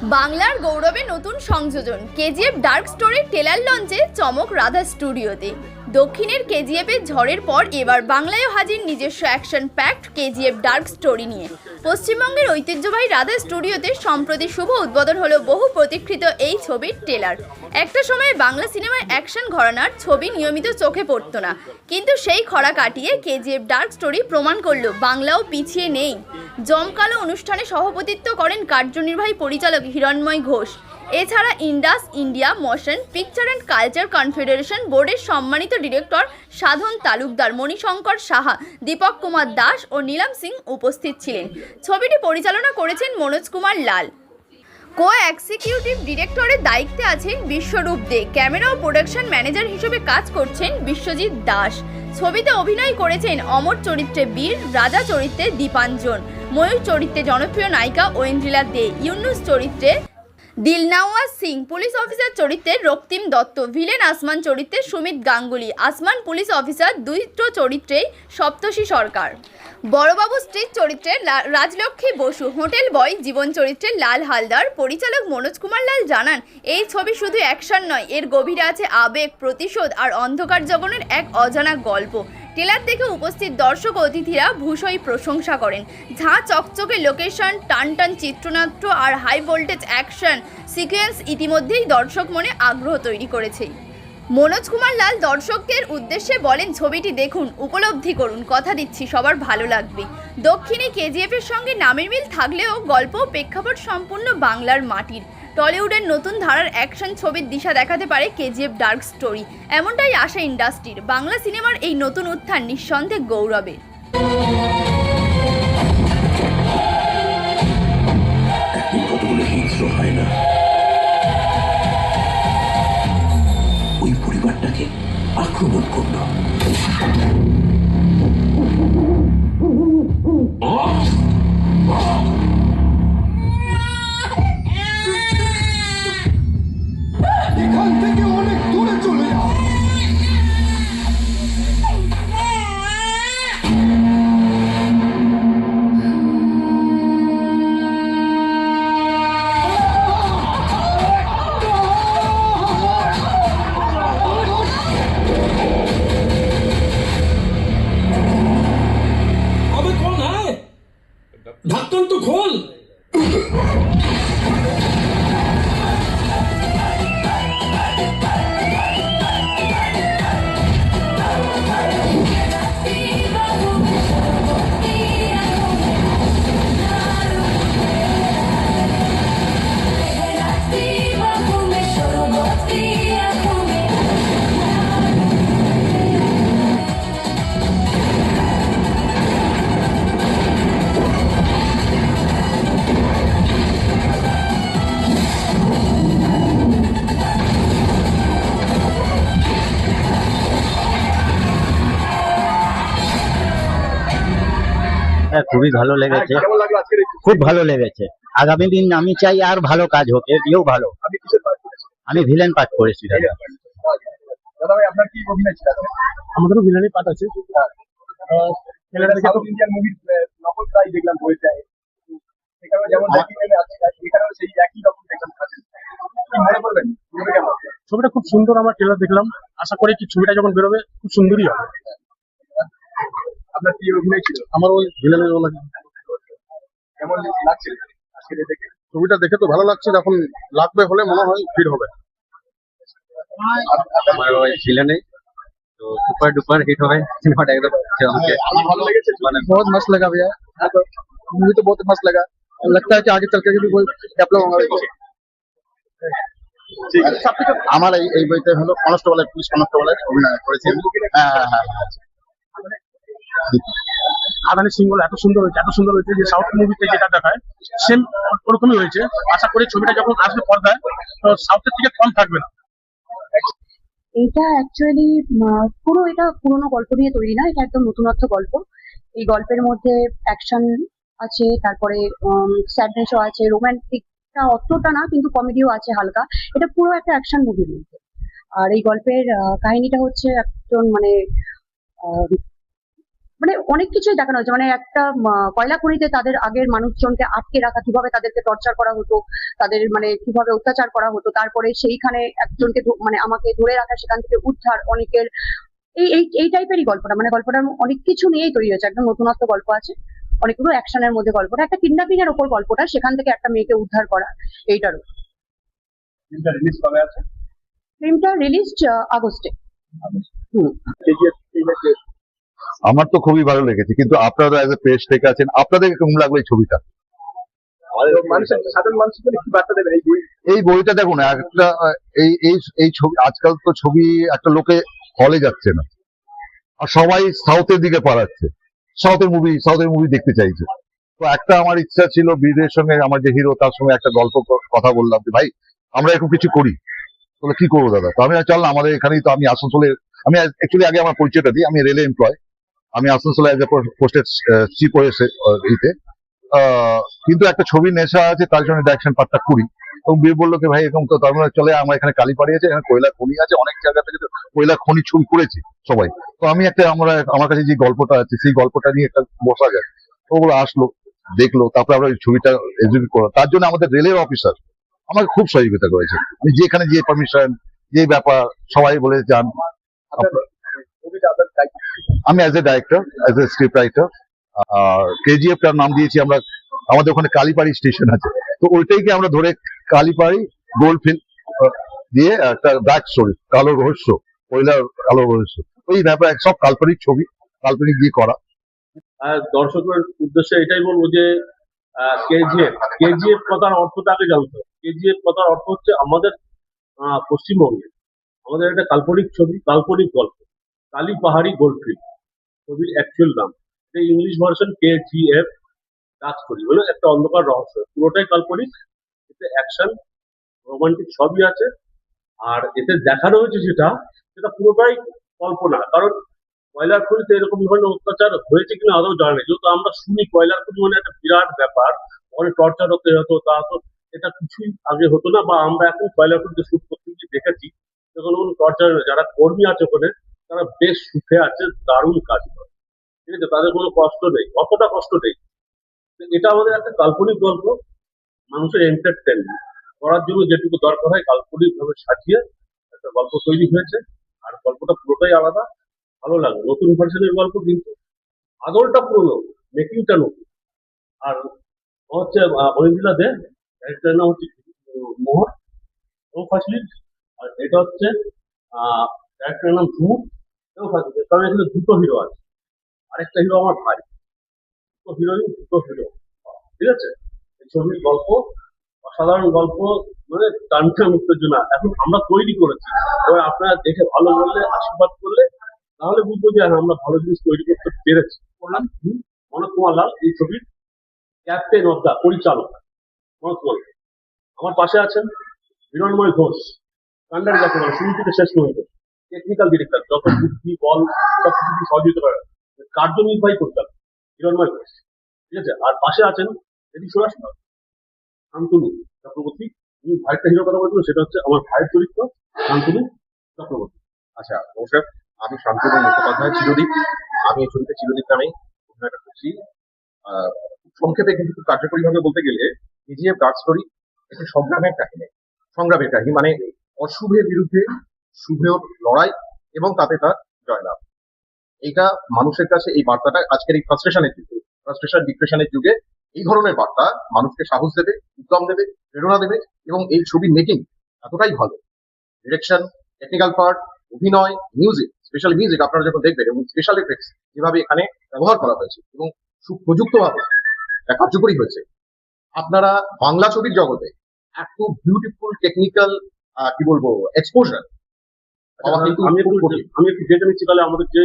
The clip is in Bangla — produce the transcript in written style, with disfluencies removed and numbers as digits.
বাংলার গৌরবে নতুন সংযোজন কেজিএফ ডার্ক স্টোরির ট্রেলার লঞ্চে চমক রাধা স্টুডিওতে। দক্ষিণের কেজিএফের ঝড়ের পর এবার বাংলায়ও হাজির নিজস্ব action packed KGF dark story নিয়ে। পশ্চিমবঙ্গের ঐতিহ্যবাহী রাধা স্টুডিওতে সম্প্রতি শুভ উদ্বোধন হলো বহু প্রতীক্ষিত এই ছবির ট্রেলার। একটা সময়ে বাংলা সিনেমার অ্যাকশন ঘরানার ছবি নিয়মিত চোখে পড়তো না, কিন্তু সেই খরা কাটিয়ে কেজিএফ ডার্ক স্টোরি প্রমাণ করলো বাংলাও পিছিয়ে নেই। জমকালো অনুষ্ঠানে সভাপতিত্ব করেন কার্যনির্বাহী পরিচালক হিরণময় ঘোষ। এছাড়া Indus India motion picture and culture confederation বোর্ডের সম্মানিত ডিরেক্টর সাধন তালুকদার, মণিশঙ্কর সাহা, দীপক কুমার দাস ও নীলাম সিং উপস্থিত ছিলেন। ছবিটি পরিচালনা করেছেন মনোজ কুমার লাল। কো এক্সিকিউটিভ ডিরেক্টরের দায়িত্বে আছেন বিশ্বরূপ দে। ক্যামেরা ও প্রোডাকশন ম্যানেজার হিসেবে কাজ করছেন বিশ্বজিৎ দাস। ছবিতে অভিনয় করেছেন অমর চরিত্রে বীর, রাজা চরিত্রে দীপাঞ্জন, ময়ূর চরিত্রে জনপ্রিয় নায়িকা ঐন্দ্রিলা দে, ইউনুস চরিত্রে দিলনাওয়াজ সিং, পুলিশ অফিসার চরিত্রে রক্তিম দত্ত, ভিলেন আসমান চরিত্রে সুমিত গাঙ্গুলি, আসমান পুলিশ অফিসার দুটো চরিত্রেই সপ্তর্ষি সরকার, বড়বাবু স্ত্রীর চরিত্রে রাজলক্ষ্মী বসু, হোটেল বয় জীবন চরিত্রে লাল হালদার। পরিচালক মনোজ কুমার লাল জানান, এই ছবি শুধু অ্যাকশন নয়, এর গভীরে আছে আবেগ, প্রতিশোধ আর অন্ধকার জগনের এক অজানা গল্প। ট্রেলার দেখে উপস্থিত দর্শক অতিথিরা ভূষই প্রশংসা করেন। ঝাঁ চকচকে লোকেশন, টান টান চিত্রনাট্য আর হাই ভোল্টেজ অ্যাকশন সিকোয়েন্স ইতিমধ্যেই দর্শক মনে আগ্রহ তৈরি করেছে। মনোজ কুমার লাল দর্শকদের উদ্দেশ্যে বলেন, ছবিটি দেখুন, উপলব্ধি করুন, কথা দিচ্ছি সবার ভালো লাগবে। দক্ষিণে কেজিএফের সঙ্গে নামের মিল থাকলেও গল্প প্রেক্ষাপট সম্পূর্ণ বাংলার মাটির। টলিউডের নতুন ধারার অ্যাকশন ছবির দিশা দেখাতে পারে কেজিএফ ডার্ক স্টোরি, এমনটাই আশা ইন্ডাস্ট্রির। বাংলা সিনেমার এই নতুন উত্থান নিঃসন্দেহে গৌরবের। ওই পরিবারটাকে আক্রমণ করলো। এখান থেকে অনেক দূরে চলে যাও। अबे कौन है? ढक्कन तो खोल। খুবই ভালো লেগেছে, খুব ভালো লেগেছে। আগামী দিন আমি চাই আর ভালো কাজ হোক, এর দিয়েও ভালো। আমি ভিলেন পাঠ করেছি দাদা। দাদা ভাই, আপনার কি অভিনয় ছিল? আমাদেরও ভিলেনের পাঠ আছে। সাউথ ইন্ডিয়ান মুভির নকল প্রায় দেখলাম বইতে, এখানে যেমন এখানেও সেই একই রকম দেখলাম। কি মনে করবেন কেমন? ছবিটা খুব সুন্দর, আমরা ট্রেলার দেখলাম, আশা করি কি ছবিটা যখন বেরোবে খুব সুন্দরই হবে। আপনার কি অভিনয় ছিল? আমার ওই ভিলেনের রোল আছে। কেমন লাগছে আজকে দেখে? ছবিটা দেখে তো ভালো লাগছে, যখন লাগবে হলে মনে হয় ভিড় হবে। আমার ওই ভিলেনে তো সুপার ডুপার হিট হবে সিনেমাটা একদম। আমার ভালো লেগেছে, মানে बहुत मस्त लगा भैया, मूवी तो बहुत मस्त लगा। लगता है कि आगे चल के भी कोई डेवलप होगा। আমার এই বইতে হলো কনস্টেবলের, পুলিশ কনস্টেবলের অভিনয় করেছি। আদানি সিঙ্গল এত সুন্দর হয়েছে যে সাউথ মুভিতে যেটা দেখায় সেম ওরকমই হয়েছে। আশা করি ছবিটা যখন আসবে পর্দায় তো সাউথের থেকে কম থাকবে না। এটা অ্যাকচুয়ালি পুরো এটা পুরোনো গল্প নিয়ে তৈরি না, এটা একদম নতুনত্ব গল্প। এই গল্পের মধ্যে অ্যাকশন আছে, তারপরে স্যাডনেসও আছে, রোমান্টিকটা অতটা না কিন্তু কমেডিও আছে হালকা। এটা পুরো একটা অ্যাকশন মুভির মধ্যে। আর এই গল্পের কাহিনীটা হচ্ছে একজন মানে মানে অনেক কিছুই দেখানো হয়েছে। মানে একটা কয়লা খনিতে তাদের আগের মানুষজনকে আটকে রাখা, কিভাবে তাদেরকে টর্চার করা হতো, তাদের মানে কিভাবে অত্যাচার করা হতো, তারপরে সেইখানে একজনকে মানে আমাকে ধরে রাখা, সেখান থেকে উদ্ধার অনেকের, এই এই এই টাইপেরই গল্পটা। মানে গল্পটার অনেক কিছু নিয়েই তৈরি হয়েছে, একদম নতুনত্ব গল্প আছে, অনেকগুলো অ্যাকশনের মধ্যে গল্পটা, একটা কিডন্যাপিং এর ওপর গল্পটা, সেখান থেকে একটা মেয়েকে উদ্ধার করা, এইটারও। ফিল্মটা রিলিজ কবে আছে? ফিল্মটা রিলিজ আগস্টে। কেজিএফ ফিল্মের আমার তো খুবই ভালো লেগেছে, কিন্তু আপনারা এজ এ পেজ থেকে আছেন, আপনাদের কেমন লাগলো এই ছবিটা? মানুষের সাধারণ মানুষের জন্য কি বার্তা দেবে এই বই? এই বইটা দেখুন, একটা এই এই এই ছবি, আজকাল তো ছবি একটা লোকে হলে যাচ্ছে না, আর সবাই সাউথের দিকে পালাচ্ছে, সাউথের মুভি দেখতে চাইছে। তো একটা আমার ইচ্ছা ছিল, বীরের সঙ্গে আমার যে হিরো, তার সঙ্গে একটা গল্প কথা বললাম যে ভাই আমরা এরকম কিছু করি, তাহলে কি করবো দাদা? তো আমি চল না, আমাদের এখানেই তো, আমি আসানসোলে, আমি অ্যাকচুয়ালি আগে আমার পরিচয়টা দিই, আমি রেলে এমপ্লয়, আমি আসানসোলে এজ এ পোস্টেড চিফ হয়েছে দিতে, কিন্তু একটা ছবি নেশা আছে, তার জন্য অ্যাকশন পার্টটা করি। এবং বীর বললো কি ভাই এরকম তো, তার মানে চলে, আমার এখানে কালীবাড়ি আছে, এখানে কয়লা খনি আছে, অনেক জায়গা থেকে তো কয়লা খনি ছবি করেছে সবাই। তো আমি আমার কাছে যে গল্পটা আছে, সেই গল্পটা নিয়ে একটা বসা যায়। তো ওগুলো আসলো, দেখলো, তারপরে আমরা ওই ছবিটা এক্সিকিউট করলাম। তার জন্য আমাদের রেলের অফিসার আমাকে খুব সহযোগিতা করেছে। আমি যেখানে যে পারমিশন, যে ব্যাপার, সবাই বলে যান। ছবিটা আপনার দায়িত্ব। আমি as a director, as a script writer, আর কেজিএফ টার নাম দিয়েছি আমরা, আমাদের ওখানে কালীবাড়ি স্টেশন আছে, তো ওইটাইকে আমরা ধরে কালীবাড়ি গোল্ড ফিল্ড দিয়ে একটা ব্যাক স্টোরি, কালো রহস্য, কয়লার কালো রহস্য, ওই ব্যাপারে সব কাল্পনিক ছবি, কাল্পনিক দিয়ে করা। দর্শকের উদ্দেশ্যে এটাই বলবো যে কেজিএফ কথার অর্থটা আগে জানতে হবে। কেজিএফ কথার অর্থ হচ্ছে আমাদের পশ্চিমবঙ্গে আমাদের একটা কাল্পনিক ছবি, কাল্পনিক গল্প, কালী পাহাড়ি গোল্ডফিল্ড ছবির অ্যাকচুয়াল নাম। এই ইংলিশ ভার্সন কেজিএফ ডাক স্টোরি হলো একটা অন্ধকার রহস্য, পুরোটাই কাল্পনিক। এতে অ্যাকশন, রোমান্টিক সবই আছে। আর এতে দেখানো হয়েছে সেটা পুরোটাই কল্পনা। কারণ কয়লার খনিতে এরকম ধরনের অত্যাচার হয়েছে কিনা আদৌ জানা নেই। যেহেতু আমরা শুনি কয়লার খনি মানে একটা বিরাট ব্যাপার, অনেক টর্চার হতে হতো, তা তো এটা কিছুই আগে হতো না। বা আমরা এখন কয়লার খনিতে শুট করতে গিয়ে দেখেছি যখন কোনো টর্চার, যারা কর্মী আছে ওখানে, তারা বেশ সুখে আছে, দারুণ কাজ করে, ঠিক আছে, তাদের কোনো কষ্ট নেই, অতটা কষ্ট নেই। তো এটা আমাদের একটা কাল্পনিক গল্প, মানুষের এন্টারটেনমেন্ট করার জন্য যেটুকু দরকার হয় কাল্পনিক ভাবে সাজিয়ে একটা গল্প তৈরি হয়েছে। আর গল্পটা পুরোটাই আলাদা, ভালো লাগে। নতুন ভার্সনের গল্প, কিন্তু আদলটা পুরনো, মেকিংটা নতুন। আর হচ্ছে অনিন্দিলা দে, ক্যারেক্টারের নাম হচ্ছে মোহর এবং ফাসলি। আর এটা হচ্ছে ক্যারেক্টারের নাম ঝুমুর এবং ফাসলি। কারণ এখানে দুটো হিরো আছে, আরেকটা হিরো আমার ভাই, দুটো হিরোইন, দুটো হিরো, ঠিক আছে। এই ছবির গল্প অসাধারণ গল্প, মানে টানটান উত্তেজনা এখন আমরা তৈরি করেছি। এবার আপনারা দেখে ভালো বললে, আশীর্বাদ করলে, তাহলে বুঝবো যে হ্যাঁ, আমরা ভালো জিনিস তৈরি করতে পেরেছি। বললাম মনোজ কুমার লাল এই ছবির ক্যাপ্টেন অফ দা পরিচালক। মনোজ কুমার, আমার পাশে আছেন হিরণময় ঘোষ, কান্ডারি যাকে বলে, শুরু থেকে শেষ পর্যন্ত টেকনিক্যাল ডিরেক্টর, যত বুদ্ধি বল সবকিছু সহযোগিতা করে, কার্যনির্বাহী পরিচালক হিরণময় ঘোষ, ঠিক আছে। আর পাশে আছেন এটি সরাসরি শান্তনু চক্রবর্তী। আমি ভাইয়েরটা হিরো কথা বলছিলাম, সেটা হচ্ছে আমার ভাইয়ের চরিত্র শান্তনু চক্রবর্তী। আচ্ছা, নমস্কার, আমি শান্তনু মুখোপাধ্যায়, চিরদীপ। আমি এই ছবিতে চিরদীপ নামেই অভিনয়টা করছি। সংক্ষেপে কিন্তু খুব কার্যকরী ভাবে বলতে গেলে কেজিএফ ডার্ক স্টোরি একটি সংগ্রামের কাহিনী, মানে অশুভের বিরুদ্ধে শুভের লড়াই এবং তাতে তার জয়লাভ। এইটা মানুষের কাছে, এই বার্তাটা আজকের এই ফ্রাস্ট্রেশন ডিপ্রেশনের যুগে এই ধরনের বার্তা মানুষকে সাহস দেবে, উদ্যম দেবে, প্রেরণা দেবে। এবং এই ছবির মেকিং এতটাই ভালো, ডিরেকশন, টেকনিক্যাল পার্ট, অভিনয়, মিউজিক, স্পেশাল মিউজিক আপনারা যখন দেখবেন, এবং স্পেশাল এফেক্টস যেভাবে এখানে ব্যবহার করা হয়েছে এবং সুপ্রযুক্তভাবে কার্যকরী হয়েছে, আপনারা বাংলা ছবির জগতে এত বিউটিফুল টেকনিক্যাল কি বলবো এক্সপোজার পাওয়া কিন্তু আমি খুব কঠিন। একটু দেখে নিচ্ছি, তাহলে আমাদের যে